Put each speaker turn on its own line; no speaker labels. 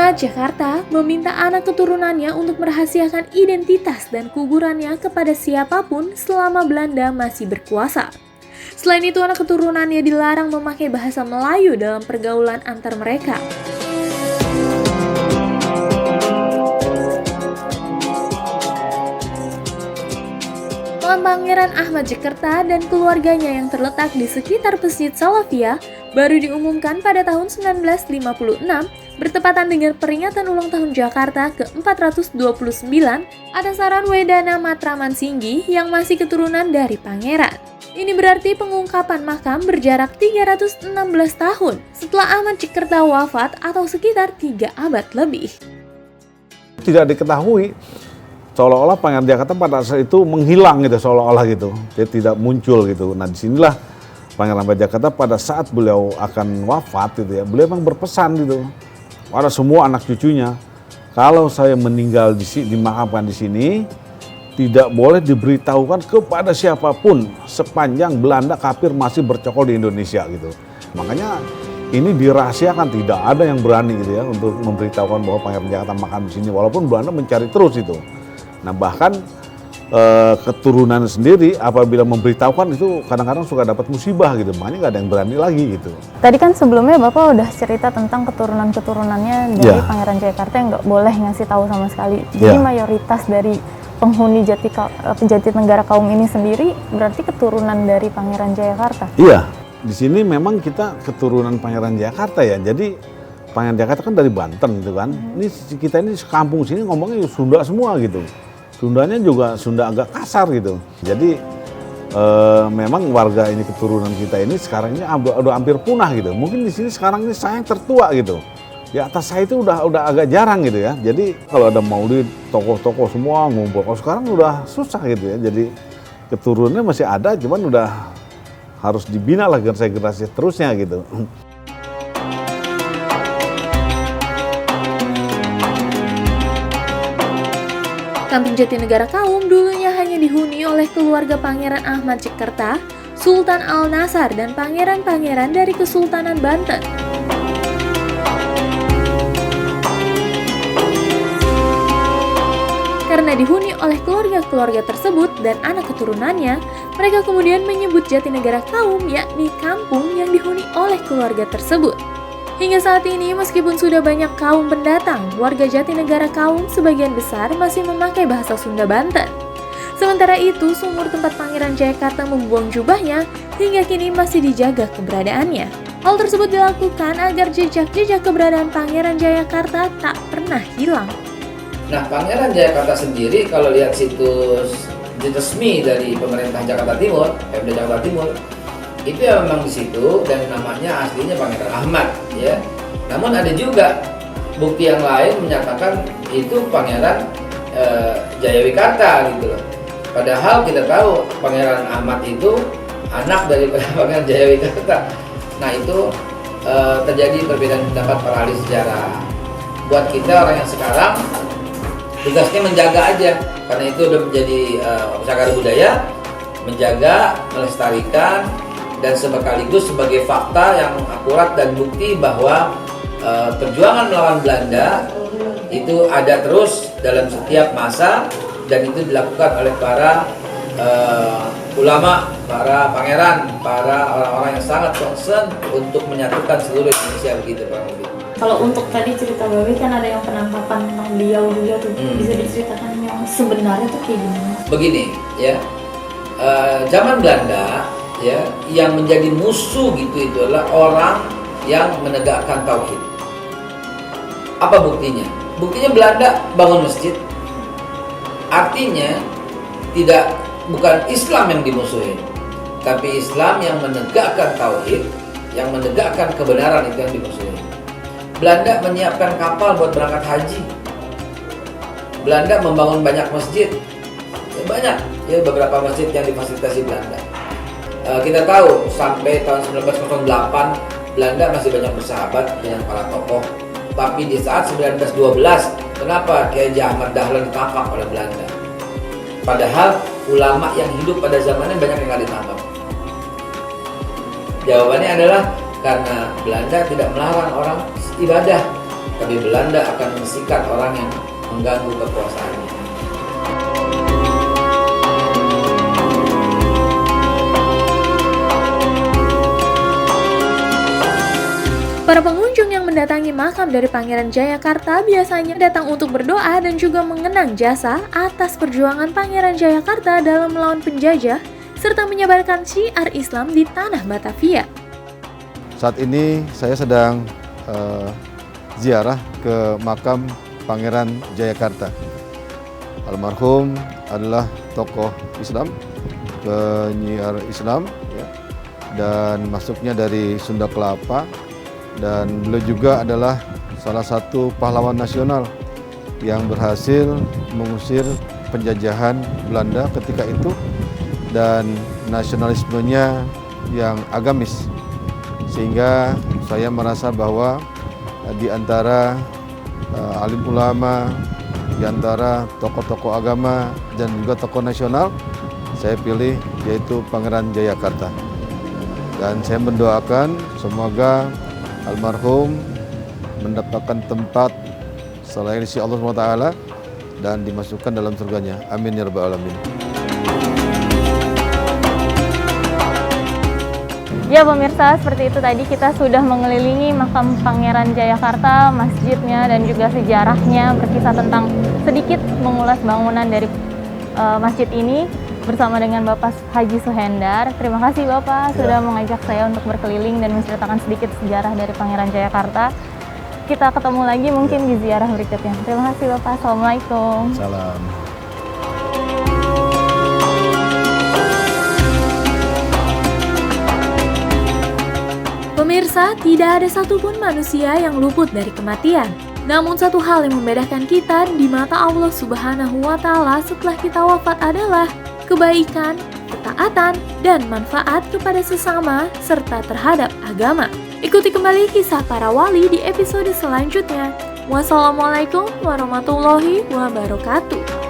Ahmad Jakarta meminta anak keturunannya untuk merahasiakan identitas dan kuburannya kepada siapapun selama Belanda masih berkuasa. Selain itu, anak keturunannya dilarang memakai bahasa Melayu dalam pergaulan antar mereka. Makam Pangeran Ahmad Jakarta dan keluarganya yang terletak di sekitar Masjid Salafiyah baru diumumkan pada tahun 1956 bertepatan dengan peringatan ulang tahun Jakarta ke-429 atas saran Wedana Matraman Singgi yang masih keturunan dari pangeran. Ini berarti pengungkapan makam berjarak 316 tahun setelah Ahmad Jakarta wafat atau sekitar 3 abad lebih.
Tidak diketahui, seolah-olah Pangeran Jakarta pada saat itu menghilang gitu, seolah-olah gitu, dia tidak muncul gitu. Nah disinilah Pangeran Jakarta pada saat beliau akan wafat gitu ya, beliau memang berpesan gitu pada semua anak cucunya, kalau saya meninggal dimakamkan di sini, tidak boleh diberitahukan kepada siapapun sepanjang Belanda kafir masih bercokol di Indonesia gitu. Makanya ini dirahasiakan, tidak ada yang berani gitu ya untuk memberitahukan bahwa Pangeran Jakarta makam di sini, walaupun Belanda mencari terus itu. Nah bahkan keturunan sendiri apabila memberitahukan itu kadang-kadang suka dapat musibah gitu, makanya nggak ada yang berani lagi gitu.
Tadi kan sebelumnya Bapak udah cerita tentang keturunannya dari Pangeran Jakarta yang nggak boleh ngasih tahu sama sekali. Jadi mayoritas dari penghuni Jatinegara kaum ini sendiri berarti keturunan dari Pangeran Jayakarta.
Iya, di sini memang kita keturunan Pangeran Jakarta ya. Jadi Pangeran Jakarta kan dari Banten gitu kan. Ini kita ini kampung sini ngomongnya Sunda semua gitu. Sundanya juga Sunda agak kasar gitu. Jadi memang warga ini keturunan kita ini sekarang ini udah hampir punah gitu. Mungkin di sini sekarang ini saya yang tertua gitu. Di atas saya itu udah agak jarang gitu ya. Jadi kalau ada maulid, tokoh-tokoh semua ngumpul. Kalau sekarang udah susah gitu ya. Jadi keturunannya masih ada, cuman udah harus dibina lah generasi terusnya gitu.
Kampung Jatinegara Kaum dulunya hanya dihuni oleh keluarga Pangeran Ahmad Jakarta, Sultan Al-Nasar, dan pangeran-pangeran dari Kesultanan Banten. Karena dihuni oleh keluarga-keluarga tersebut dan anak keturunannya, mereka kemudian menyebut Jatinegara Kaum, yakni kampung yang dihuni oleh keluarga tersebut. Hingga saat ini, meskipun sudah banyak kaum pendatang, warga Jatinegara Kaum sebagian besar masih memakai bahasa Sunda Banten. Sementara itu, sumur tempat Pangeran Jayakarta membuang jubahnya hingga kini masih dijaga keberadaannya. Hal tersebut dilakukan agar jejak-jejak keberadaan Pangeran Jayakarta tak pernah hilang.
Nah, Pangeran Jayakarta sendiri kalau lihat situs resmi dari pemerintah Jakarta Timur, Pemda Jakarta Timur, itu ya memang di situ dan namanya aslinya Pangeran Ahmad ya. Namun ada juga bukti yang lain menyatakan itu Pangeran Jayawikarta gitu loh. Padahal kita tahu Pangeran Ahmad itu anak dari Pangeran Jayawikarta. Nah, itu terjadi perbedaan pendapat para ahli sejarah. Buat kita orang yang sekarang tugasnya menjaga aja, karena itu udah menjadi cagar budaya, menjaga, melestarikan, dan sekaligus sebagai fakta yang akurat dan bukti bahwa perjuangan melawan Belanda itu ada terus dalam setiap masa dan itu dilakukan oleh para ulama, para pangeran, para orang-orang yang sangat concern untuk menyatukan seluruh Indonesia begitu Pak Mubi.
Kalau untuk tadi cerita Bawi kan ada yang penangkapan beliau juga tuh, bisa diceritakan yang sebenarnya tuh kayak gimana? Begini
ya, zaman Belanda ya, yang menjadi musuh gitu itu adalah orang yang menegakkan tauhid. Apa buktinya? Buktinya Belanda bangun masjid, artinya bukan Islam yang dimusuhin, tapi Islam yang menegakkan tauhid, yang menegakkan kebenaran itu yang dimusuhin. Belanda menyiapkan kapal buat berangkat haji. Belanda membangun banyak masjid, banyak ya, beberapa masjid yang difasilitasi Belanda. Kita tahu sampai tahun 1908 Belanda masih banyak bersahabat dengan para tokoh. Tapi di saat 1912, kenapa Kiai Haji Ahmad Dahlan ditangkap oleh Belanda? Padahal ulama yang hidup pada zamannya banyak yang nggak ditangkap. Jawabannya adalah karena Belanda tidak melarang orang ibadah, tapi Belanda akan mensikat orang yang mengganggu kekuasaannya.
Para pengunjung yang mendatangi makam dari Pangeran Jayakarta biasanya datang untuk berdoa dan juga mengenang jasa atas perjuangan Pangeran Jayakarta dalam melawan penjajah serta menyebarkan syiar Islam di tanah Batavia.
Saat ini saya sedang ziarah ke makam Pangeran Jayakarta. Almarhum adalah tokoh Islam, penyiar Islam, ya, dan masuknya dari Sunda Kelapa. Dan beliau juga adalah salah satu pahlawan nasional yang berhasil mengusir penjajahan Belanda ketika itu, dan nasionalismenya yang agamis, sehingga saya merasa bahwa di antara alim ulama, di antara tokoh-tokoh agama dan juga tokoh nasional, saya pilih yaitu Pangeran Jayakarta. Dan saya mendoakan semoga almarhum mendapatkan tempat selain sisi Allah SWT dan dimasukkan dalam surganya. Amin ya rabbal alamin.
Ya pemirsa, seperti itu tadi kita sudah mengelilingi makam Pangeran Jayakarta, masjidnya dan juga sejarahnya, berkisah tentang sedikit mengulas bangunan dari masjid ini bersama dengan Bapak Haji Suhendar. Terima kasih Bapak sudah mengajak saya untuk berkeliling dan menceritakan sedikit sejarah dari Pangeran Jayakarta. Kita ketemu lagi mungkin di ziarah berikutnya. Terima kasih Bapak. Assalamualaikum.
Salam.
Pemirsa, tidak ada satupun manusia yang luput dari kematian. Namun satu hal yang membedakan kita di mata Allah Subhanahu wa Ta'ala setelah kita wafat adalah kebaikan, ketaatan, dan manfaat kepada sesama serta terhadap agama. Ikuti kembali kisah para wali di episode selanjutnya. Wassalamualaikum warahmatullahi wabarakatuh.